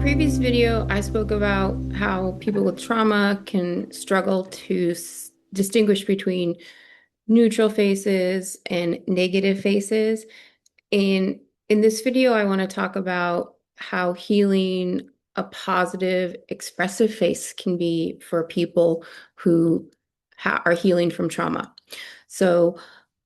previous video, I spoke about how people with trauma can struggle to distinguish between neutral faces and negative faces. And in this video, I want to talk about how healing a positive, expressive face can be for people who are healing from trauma. So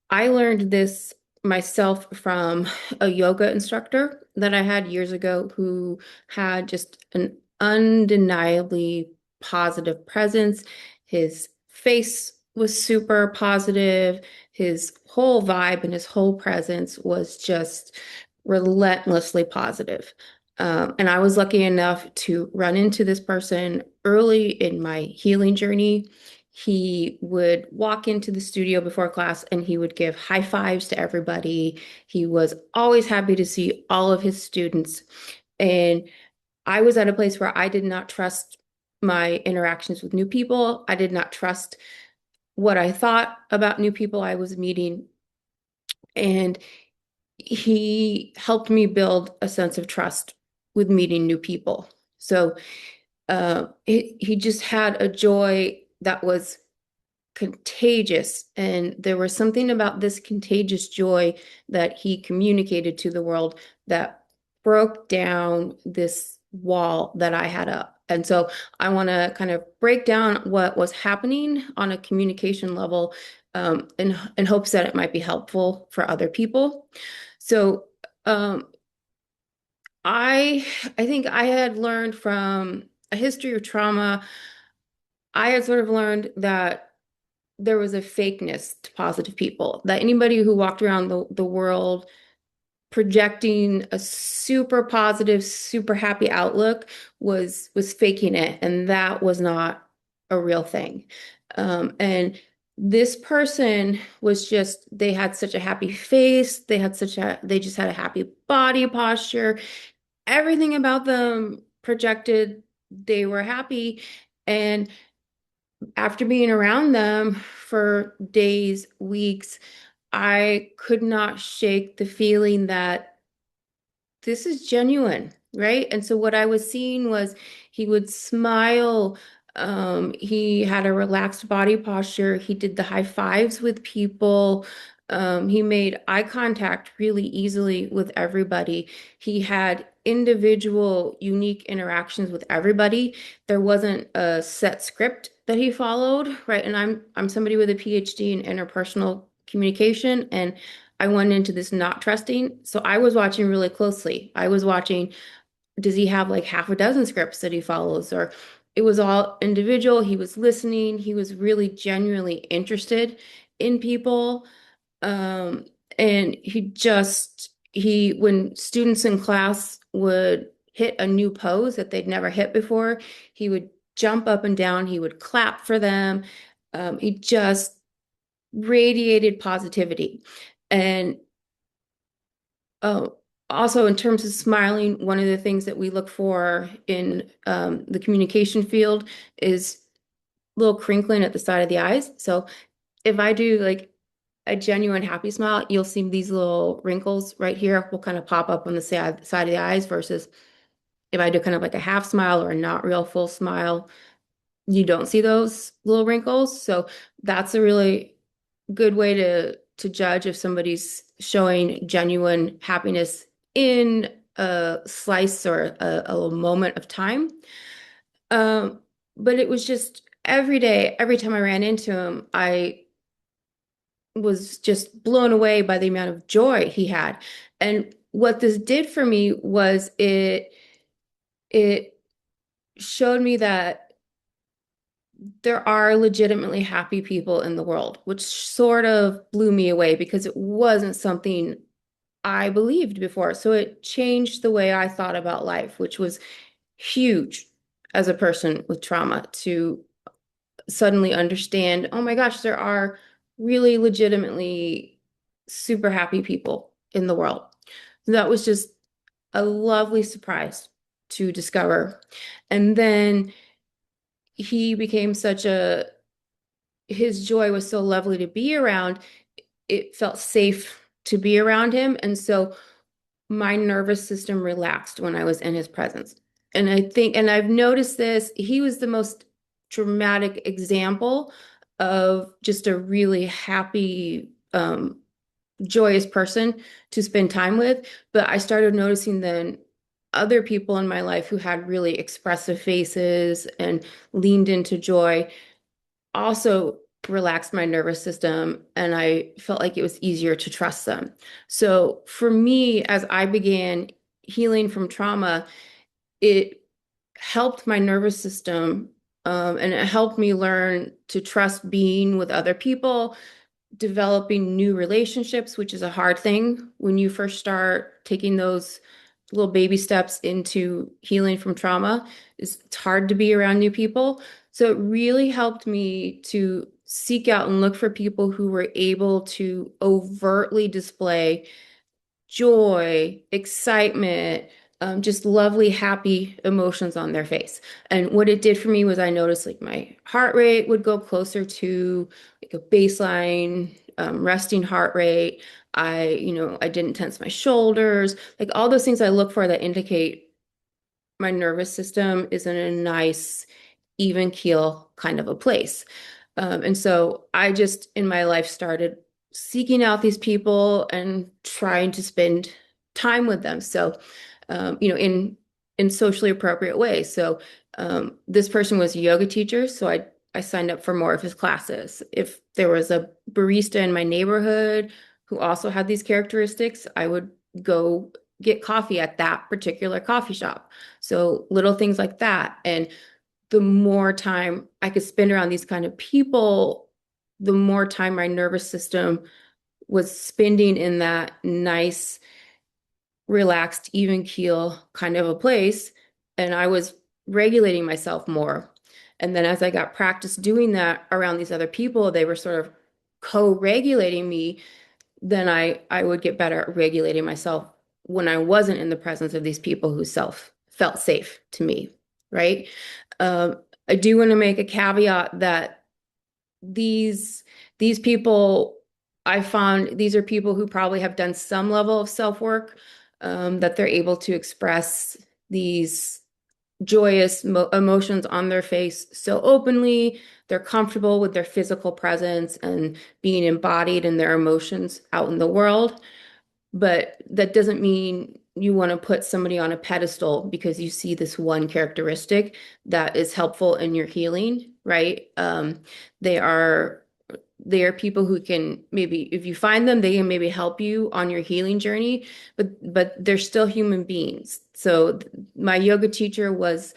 I learned this myself from a yoga instructor that I had years ago who had just an undeniably positive presence. His face was super positive. His whole vibe and his whole presence was just relentlessly positive. And I was lucky enough to run into this person early in my healing journey. He would walk into the studio before class and he would give high fives to everybody. He was always happy to see all of his students. And I was at a place where I did not trust my interactions with new people. I did not trust what I thought about new people I was meeting. And he helped me build a sense of trust with meeting new people. So he just had a joy that was contagious. And there was something about this contagious joy that he communicated to the world that broke down this wall that I had up. And so I want to kind of break down what was happening on a communication level in hopes that it might be helpful for other people. So um, I think I had learned from a history of trauma. I had sort of learned that there was a fakeness to positive people, that anybody who walked around the world projecting a super positive, super happy outlook was faking it, and that was not a real thing. And this person was just, they had such a happy face, they just had a happy body posture. Everything about them projected they were happy. And after being around them for days, weeks, I could not shake the feeling that this is genuine, right? And so what I was seeing was he would smile. He had a relaxed body posture. He did the high fives with people. He made eye contact really easily with everybody. He had individual, unique interactions with everybody. There wasn't a set script that he followed, right? And I'm somebody with a PhD in interpersonal communication, and I went into this not trusting. So I was watching really closely. I was watching, does he have like half a dozen scripts that he follows? Or it was all individual. He was listening. He was really genuinely interested in people. Um, and when students in class would hit a new pose that they'd never hit before, he would jump up and down. He would clap for them. He just radiated positivity. And oh, also in terms of smiling, one of the things that we look for in the communication field is a little crinkling at the side of the eyes. So if I do like a genuine happy smile, you'll see these little wrinkles right here will kind of pop up on the side of the eyes versus if I do kind of like a half smile or a not real full smile, you don't see those little wrinkles. So that's a really good way to judge if somebody's showing genuine happiness in a slice or a little moment of time. Um, but it was just every day, every time I ran into him, I was just blown away by the amount of joy he had. And what this did for me was it showed me that there are legitimately happy people in the world, which sort of blew me away because it wasn't something I believed before. So it changed the way I thought about life, which was huge as a person with trauma to suddenly understand, oh my gosh, there are really legitimately super happy people in the world. So that was just a lovely surprise to discover. And then he became his joy was so lovely to be around. It felt safe to be around him. And so my nervous system relaxed when I was in his presence. And I think, and I've noticed this, he was the most dramatic example of just a really happy, joyous person to spend time with. But I started noticing then other people in my life who had really expressive faces and leaned into joy also relaxed my nervous system, and I felt like it was easier to trust them. So for me, as I began healing from trauma, it helped my nervous system, and it helped me learn to trust being with other people, developing new relationships, which is a hard thing when you first start taking those little baby steps into healing from trauma. It's hard to be around new people. So it really helped me to seek out and look for people who were able to overtly display joy, excitement, just lovely, happy emotions on their face. And what it did for me was I noticed like my heart rate would go closer to like a baseline, resting heart rate. I didn't tense my shoulders, like all those things I look for that indicate my nervous system is in a nice, even keel kind of a place. And so I just in my life started seeking out these people and trying to spend time with them. So, in socially appropriate ways. So, this person was a yoga teacher, so I signed up for more of his classes. If there was a barista in my neighborhood who also had these characteristics, I would go get coffee at that particular coffee shop. So little things like that. And the more time I could spend around these kind of people, the more time my nervous system was spending in that nice, relaxed, even keel kind of a place. And I was regulating myself more. And then as I got practice doing that around these other people, they were sort of co-regulating me, then I would get better at regulating myself when I wasn't in the presence of these people who self felt safe to me, right? Um, I do want to make a caveat that these these people I found these are people who probably have done some level of self work, that they're able to express these joyous emotions on their face so openly. They're comfortable with their physical presence and being embodied in their emotions out in the world. But that doesn't mean you want to put somebody on a pedestal because you see this one characteristic that is helpful in your healing, right? They are they are people who can maybe, if you find them, they can maybe help you on your healing journey, but they're still human beings. So my yoga teacher was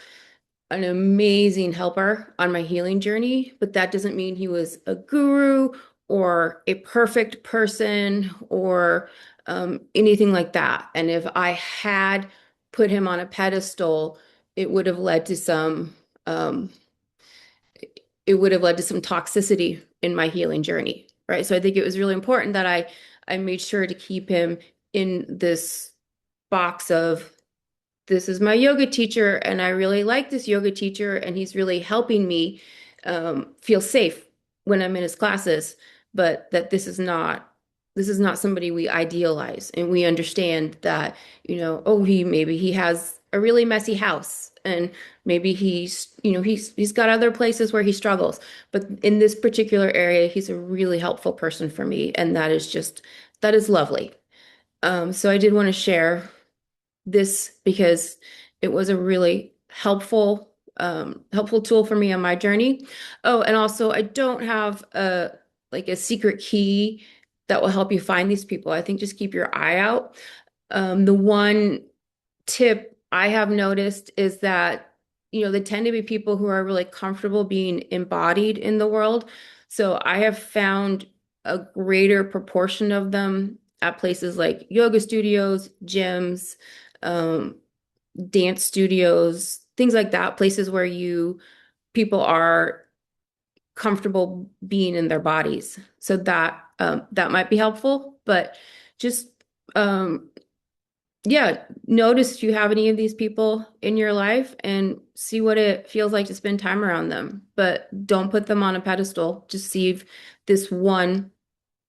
an amazing helper on my healing journey, but that doesn't mean he was a guru or a perfect person or anything like that. And if I had put him on a pedestal, it would have led to some um, it would have led to some toxicity in my healing journey, right? So I think it was really important that I made sure to keep him in this box of this is my yoga teacher, and I really like this yoga teacher, and he's really helping me feel safe when I'm in his classes, but that this is not somebody we idealize, and we understand that, oh, maybe he has a really messy house, and maybe he's got other places where he struggles, but in this particular area, he's a really helpful person for me, and that is lovely. So I did want to share this because it was a really helpful tool for me on my journey. Oh, and also I don't have a secret key that will help you find these people. I think just keep your eye out. The one tip I have noticed is that, they tend to be people who are really comfortable being embodied in the world. So I have found a greater proportion of them at places like yoga studios, gyms, um, dance studios, things like that, places where people are comfortable being in their bodies. So that might be helpful, but just um, yeah, notice if you have any of these people in your life and see what it feels like to spend time around them. But don't put them on a pedestal. Just see if this one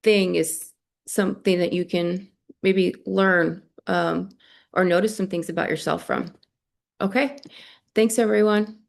thing is something that you can maybe learn, or notice some things about yourself from. Okay. Thanks, everyone.